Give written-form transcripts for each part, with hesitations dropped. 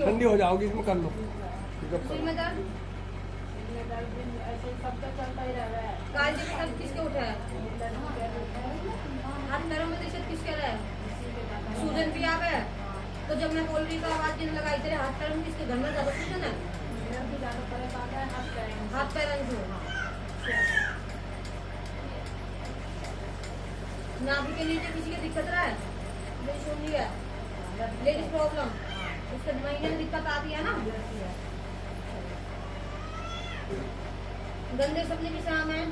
ठंडी हो जाओगी, इसमें कर लो। सिर में दर्द ऐसे सबका चलता ही रह रहा है। काल जी में दर्द किसके उठा है? हाथ पैरों में दिक्कत किसके रहा है? सूजन भी आ गया। तो जब मैं बोल रही तो आवाज देने लगाई, तेरे हाथ पैरों में किसके घर में ज्यादा सूजन है? मेरा भी ज्यादा परेशान है हाथ पैरों से। नाभि के नीचे किसी की दिक्कत रहा है? नहीं सुन लिया लेडीज प्रॉब्लम, उसके महीने में दिक्कत आती है ना। गंदे सपने किसे आम है?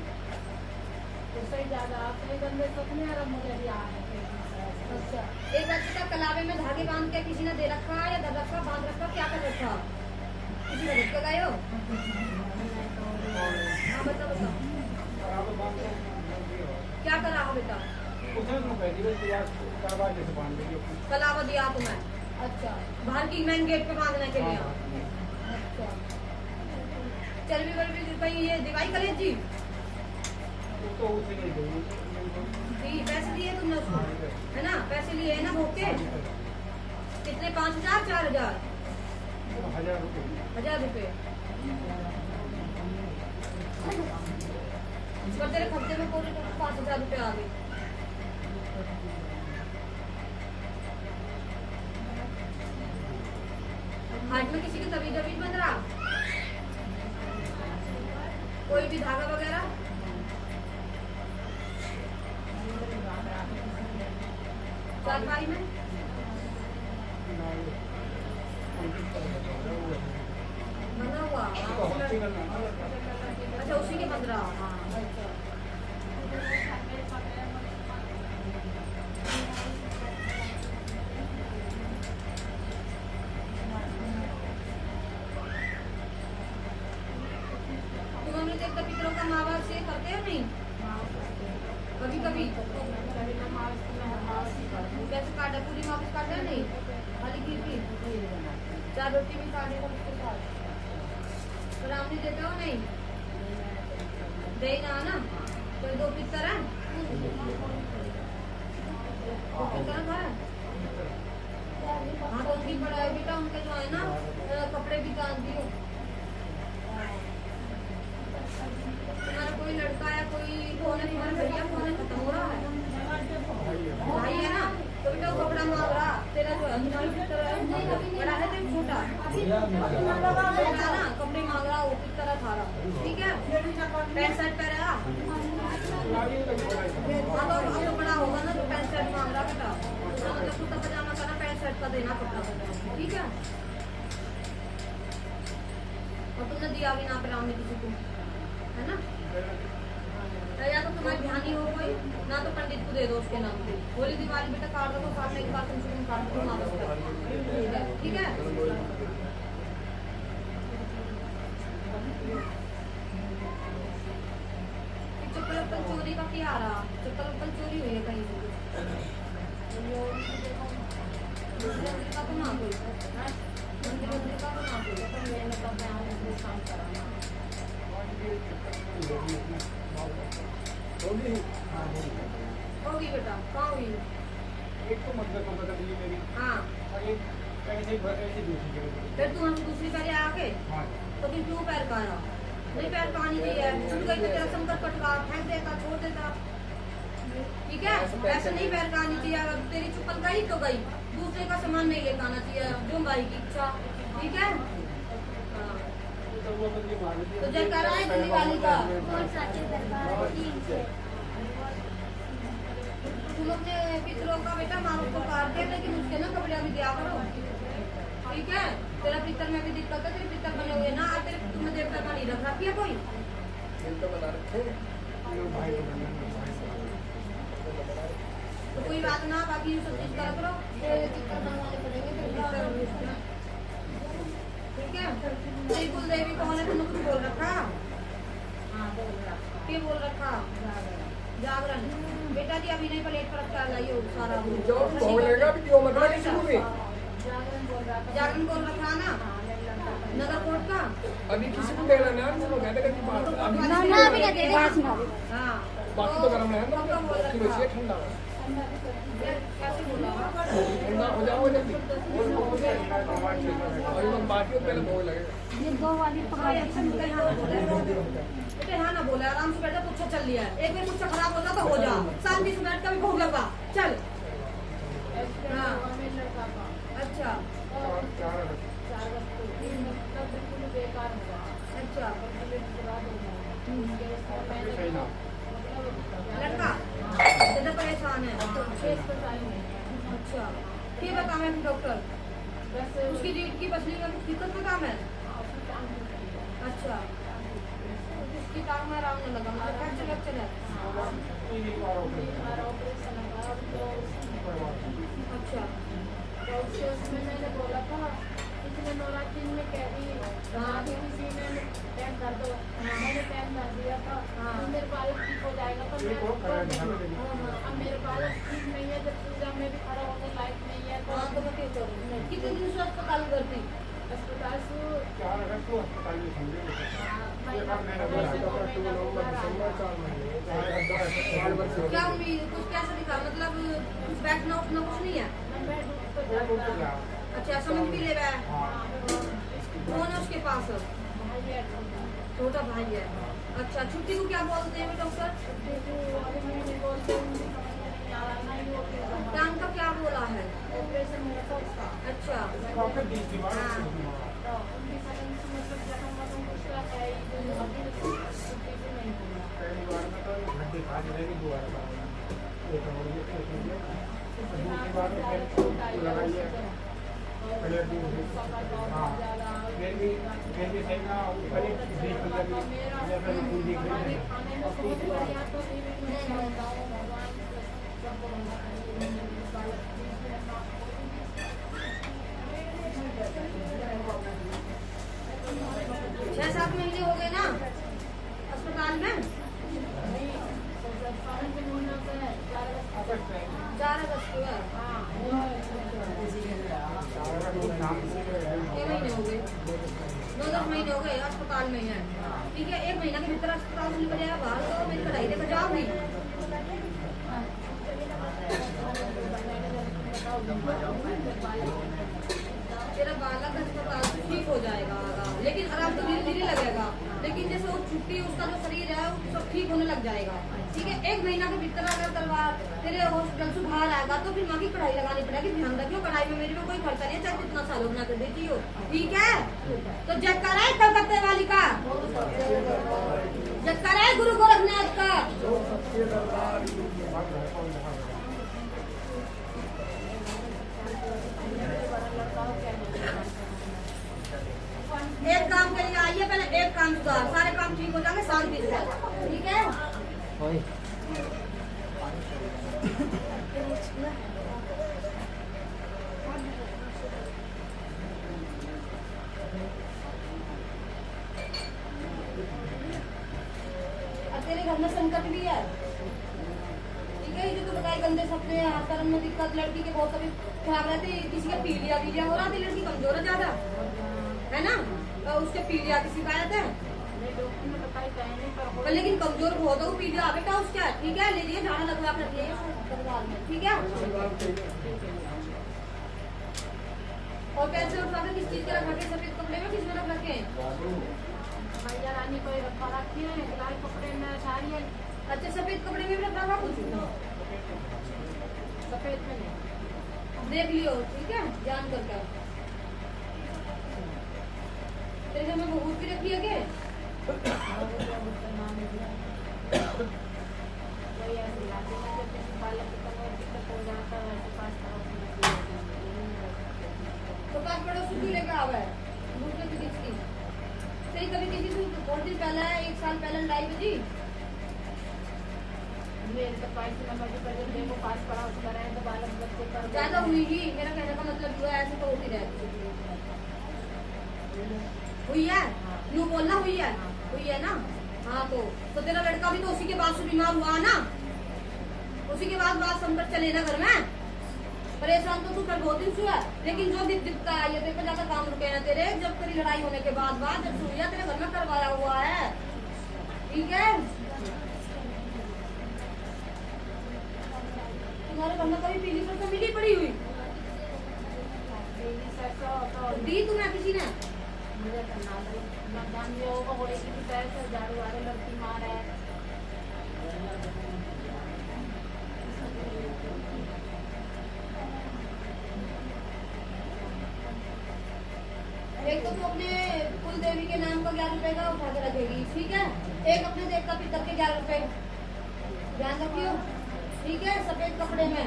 उससे ही ज्यादा अपने गंदे सपने और मुझे भी आ रहे हैं। अच्छा, एक बच्चे का कलावे में धागे बांध के किसी ने दे रखा या धर रखा, बांध रखा, क्या कर रखा? किसी ने धक्के गए हो? हाँ बताओ बताओ, क्या करा हो बेटा? कलावा दिया तुम्हें? अच्छा, बाहर की मेन गेट पे बांधने के लिए। अच्छा, चर्बी वर्बी कहीं ये दिवाई करें जी? पैसे दिए तुमने उसको, है ना? पैसे लिए है ना भोग के? कितने? 5,000 4,000? 1,000 रुपए। तेरे खर्चे में 5,000 रुपए आ गए। हार्ट में किसी की तबीयत जबीत बन रहा? कोई भी धागा वगैरह? चारपाई में बना हुआ? अच्छा, उसी के बन रहा। हाँ अच्छा, तुम हमने देवता पितरों का मावा से करते हो नहीं? कभी कभी कैसे काटा? पूरी वापस काटा नहीं, खाली खीर 4 रोटी भी काटे तो उसके साथ रामनी देते हो नहीं? दे ना कोई 2 पितर है? 2 पितर है। हाँ तो उनकी पढ़ाई बेटा, उनके जो है ना कपड़े भी काट दियो। तुम्हारा कोई लड़का या कोई कौन है? तुम्हारा भैया कौन है? खत्म हो रहा है भाई है ना? तो बेटा वो कपड़ा मांग रहा तेरा जो है, तुम्हारा पितर है बड़ा है तो छोटा ना, कपड़े मांग रहा वो पितर था रहा। ठीक है, पैंट शर्ट पहन रहा। अब तो बड़ा होगा ना तो पैंट शर्ट मांग रहा बेटा, मतलब कुर्ता पजामा का ना पैंट शर्ट का देना कपड़ा। ठीक है, और तुमने दिया भी ना प्यार में किसी को, है ना? या तो तुम्हारी ध्यानी हो कोई ना, तो पंडित को दे दो उसके नाम पे। होली दिवाली बेटा काट दो, साथ में एक बार तुमसे तुम काट दो ना, ठीक है? चप्पल उप्पल चोरी का क्या आ रहा? चप्पल उप्पल चोरी हुई है कहीं से? मंदिर का तो ना कोई, मंदिर का तो ना कोई होगी बेटा। कहाँ हुई? एक तो मतलब मेरी। हाँ, ऐसे दूसरी फिर तू हमसे दूसरी पैर आके तो फिर क्यों पैर का रहा? नहीं पैर कहानी चाहिए, छूट गई तो तेरा शंकर कटवा फेंक देता, छोड़ देता। ठीक है, ऐसे नहीं पैर कहानी चाहिए। अगर तेरी चप्पल गई तो गई, दूसरे का सामान नहीं लेकर आना चाहिए, जो भाई की इच्छा। ठीक है, तो जयकारा है दिल्ली वाली का। तुम अपने पितरों का बेटा मारो को काट दे, लेकिन उसके ना कपड़े अभी दिया करो। ठीक है, तेरा पितर में भी दिक्कत है, तेरे पितर बने हुए ना, तेरे तुम्हें देवता का नहीं रख रखी है कोई? तो कोई बात ना, बाकी सब चीज करा करो, पितर बनवाने पड़ेंगे। ठीक है, कुल देवी कौन है? तुमने कुछ बोल रखा? हाँ बोल रहा। क्या बोल रखा? जागरण। बेटा जी अभी नहीं प्लेट पर रखा लाइए सारा जागरण बोल रखा ना, नगर कोर्ट का। अभी किसी को देना ना, हाँ बाकी तो गरम है ना, ठंडा कैसे बोला? ठंडा हो जाओ जल्दी। बाकी पहले भोग लगेगा। ये 2 वाली पकड़ा के बेटे हाँ ना बोला, आराम से बैठा तो अच्छा चल लिया है। एक बार मुझसे खराब होता तो हो जा, शांति से बैठ कर भी भोग लगवा चल। हाँ लड़का का अच्छा चार मतलब बिल्कुल बेकार हुआ। अच्छा सही ना। लड़का ज्यादा परेशान है। अच्छा क्या बता है डॉक्टर? उसकी रीढ़ की पसली में कुछ दिक्कत का काम है? अच्छा उसकी टांग में आराम नहीं लगा, मतलब फ्रैक्चर फ्रैक्चर है। अच्छा तो उसमें मैंने बोला था पिछले नवरात्रि में कह रही किसी ने पैन कर दो, मैंने पैन कर दिया था। तो मेरे बालक ठीक हो जाएगा। तो मैं अब मेरे बालक ठीक नहीं है, जब पूजा में भी खड़ा होने लायक नहीं है। हाँ तो मैं क्यों करूँ? कितने दिन से अस्पताल करती? अस्पताल से 4 अगस्त को अस्पताल में समझे। क्या उम्मीद कुछ कैसा दिखा, मतलब कुछ बैठना उठना कुछ नहीं है? अच्छा समझ भी ले रहा है। कौन है उसके पास? छोटा भाई है। अच्छा छुट्टी को क्या बोलते हैं डॉक्टर? टांग का क्या बोला है? अच्छा छह 7 महीने हो गए ना अस्पताल में? 4 अगस्त को है। 6 महीने हो गए, 9-10 महीने हो गए अस्पताल में है। ठीक है 1 महीना के भीतर अस्पताल से निकल जाएगा बाहर तो मेरी कढ़ाई लेकर जाओगी। तेरा बालक अस्पताल से ठीक हो जाएगा, लेकिन आराम तो धीरे धीरे लगेगा। लेकिन जैसे वो छुट्टी उसका जो शरीर है वो सब ठीक होने लग जाएगा। ठीक है 1 महीना के भीतर अगर तलवार तेरे हॉस्पिटल से बाहर आएगा तो फिर माँ की कढ़ाई लगानी पड़ेगी। ध्यान रखियो कढ़ाई में मेरे में कोई खर्चा नहीं है, चाहे कितना सालों बना कर देती हो। ठीक है तो जग कराए कलकत्ते वाली का, जग कराए गुरु गोरखनाथ का। एक काम के लिए आइए, पहले एक काम सुधार, सारे काम ठीक हो जाएंगे शांति से। ठीक है तेरे घर में संकट भी है। ठीक है जो तू बताई गंदे सपने, आचरण में दिक्कत, लड़की के बहुत तबीयत खराब रहती, किसी का पीलिया हो रहा थी, लड़की कमजोर है ज्यादा है ना, तो उसके पीलिया की शिकायत है। लेकिन कमजोर बहुत है वो, पीलिया बेटा उसका। ठीक है ले लिए झाड़ा लगवा कर दिए अस्पताल में। ठीक है और पैसे उठा के किस चीज के रखा के, सफेद कपड़े में किस में रख रखे? भैया रानी को रखा रखी है, लाल कपड़े में साड़ी है। अच्छा सफेद कपड़े में भी रखा था कुछ? सफेद में देख लियो। ठीक है जान करके तेरे घर में बहुत भी रखी है क्या? तो पास पड़ोस क्यों लेकर आवा है दूसरे की किसकी? सही कभी किसी से बहुत दिन पहले 1 साल पहले लड़ाई हुई थी। मेरे तो 5 नंबर की पहले देखो पास पड़ा उसका रहे तो बालक बच्चे पर ज्यादा हुई ही, मेरा कहने का मतलब जो है ऐसे तो होती रहती हुई है। यूँ बोलना हुई है ना। हाँ तो तेरा लड़का भी तो उसी के बाद से बीमार हुआ ना, उसी के बाद संकट चले ना घर में। परेशान तो तू कर बहुत दिन से है, लेकिन जो दिखता है ये देखो ज्यादा काम रुके ना तेरे, जब तेरी लड़ाई होने के बाद जब सुइया तेरे घर में करवाया हुआ है। ठीक है तुम्हारे घर में कभी पीली सरसों मिली पड़ी हुई? दी तुम्हें किसी ने? मुझे करना था मतदान जो होगा होने की भी पैसे झाड़ू वाले लड़की मार है। एक तो तू अपने कुल देवी के नाम का 11 रुपए का उठा के रखेगी, ठीक है? एक अपने देवता पितर के 11 रुपए ध्यान रखियो, ठीक है? सफेद कपड़े में,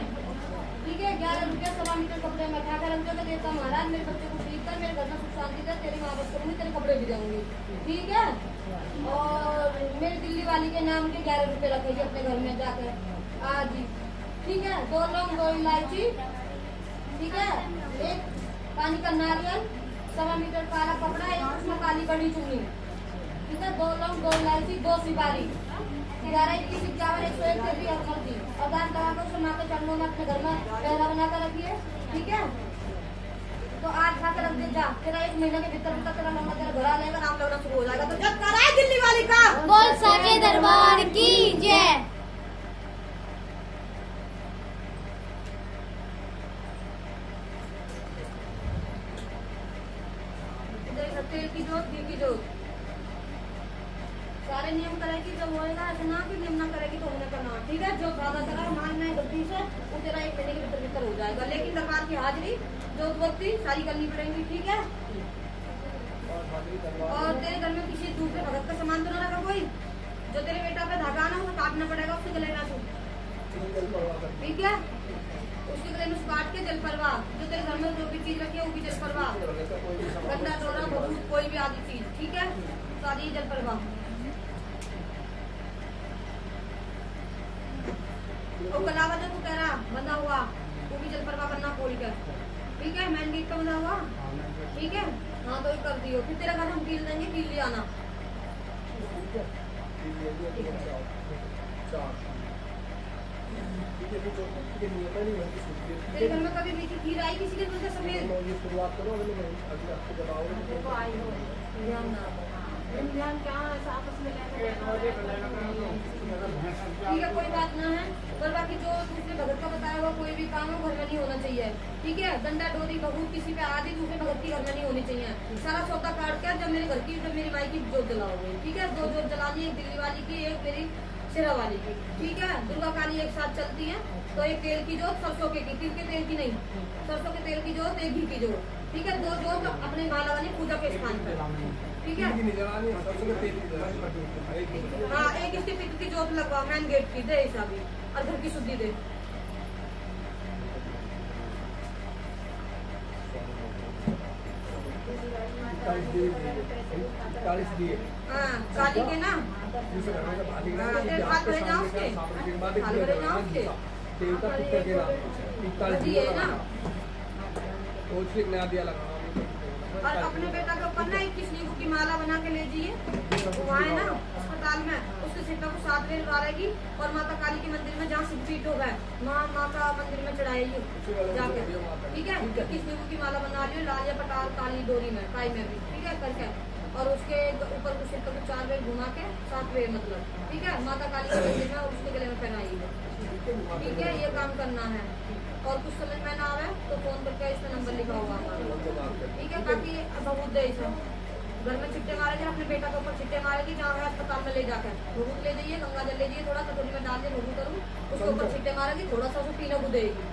ठीक है? 11 रुपया 1.25 मीटर कपड़े में उठा के रख दो। देवता महाराज मेरे बच्चे को ठीक कर, मेरे घर में सुख शांति दे, तेरी माँ बस करूंगी, तेरे कपड़े भी जाऊंगी, ठीक है? और मेरी दिल्ली वाली के नाम के 11 रुपए रखेगी अपने घर में जाकर आज ही, ठीक है? 2 लौंग 2 इलायची, ठीक है? एक पानी का नारियल, 1.25 मीटर काला कपड़ा, एक उसमें काली बड़ी चुन्नी, ठीक है? 2 लौंग 2 इलायची 2 सिपारी, 11 21 51 101 तेरी और मर्जी और दान करा कर उसको माँ के चरणों में अपने घर में पहरा बना कर रखिए, ठीक है? तो आज खा कर रख दे जा, तेरा 1 महीने के भीतर भीतर तेरा लौंगा तेरा घर आ जाएगा, नाम लगना शुरू हो जाएगा। तो जब कराए दिल्ली वाली का बोल सके दरबार की जय। तेल की जोत घी की जोत सारे नियम करेगी, जब होएगा ऐसा ना कि नियम ना करेगी तो होने का ना, ठीक है? जो ज्यादा करा मानना है गलती से वो तेरा 1 महीने के भीतर हो जाएगा, लेकिन दरबार की हाजिरी जोत वक्ती सारी करनी पड़ेगी, ठीक है? और तेरे घर में किसी दूसरे भगत का सामान तो ना रखा कोई, जो तेरे बेटा पे धागा ना वो काटना पड़ेगा उसके गले में, ठीक है? उसके गले में काट के जल परवा, जो तेरे घर में जो भी चीज रखी है वो भी जल परवा, गंदा डोरा बहुत कोई भी आदि चीज, ठीक है? सारी जल परवा। और कलावा जो तू कह रहा बंधा हुआ वो भी जल परवा करना खोल कर, ठीक है? मैन गेट का बंधा हुआ, ठीक है? हाँ तो कर दियो, फिर तेरा घर हम कील देंगे, कील ले आना। तेरे घर में कभी मीठी खीर आई किसी ने तुझे समेत? शुरुआत करो देखो आई हो ध्यान ना ध्यान क्या ऐसा आपस में ठीक है, कोई बात ना है। पर बाकी जो दूसरे भगत का बताया हुआ कोई भी काम है घर में नहीं होना चाहिए, ठीक है? डंडा डोरी बहुत किसी पे आदि दूसरे भगत की घर में नहीं होनी चाहिए। सारा सौदा काट के जब मेरे घर की जब मेरी माई की जोत जलाओगे, ठीक है? 2 जोत जलानी, एक दिल्ली वाली की, एक मेरी सिरा वाली की, ठीक है? दुर्गा काली एक साथ चलती है, तो एक तेल की जोत सरसों के की, तिल के तेल की नहीं, सरसों के तेल की जोत, एक घी की जोत, ठीक है? 2 जोत अपने माँ लगानी पूजा के स्थान पर, ठीक है? हाँ एक इसके पित्त की जोत लगवा मैन गेट की दे ऐसा भी, और घर की शुद्धि दे। हाँ काली के ना हाथ भरे जाओ उसके, हाथ भरे जाओ उसके जी है ना। और अपने बेटा के ऊपर ना 21 नींबू की माला बना के ले जाइए, वहाँ है ना अस्पताल में, उसके सिर पर को 7 बेर उतारेगी और माता काली के मंदिर में जहाँ सिद्धपीठ होगा वहाँ माता मंदिर में चढ़ाएगी जाके, ठीक है? 21 नींबू की माला बना लियो लाल या पटाल काली डोरी में काई में भी, ठीक है? करके और उसके ऊपर को सिर पर 4 बेर घुमा के 7 बेर मतलब, ठीक है? माता काली के मंदिर में उसके गले में पहनाएगी, ठीक है? ये काम करना है। और कुछ समझ में ना आवे तो फोन करके इसमें नंबर लिखा होगा हमारा, ठीक है? बाकी बहुत दे घर में छिट्टे मारेगी, अपने बेटा के ऊपर छिट्टे मारेगी, जहाँ है अस्पताल में ले जाकर भभूत ले जाइए, गंगा जल ले जाइए, थोड़ा कटोरी में डाल के भभूत करूँ उसके ऊपर छिट्टे मारेगी, थोड़ा सा उसको पीना को देगी।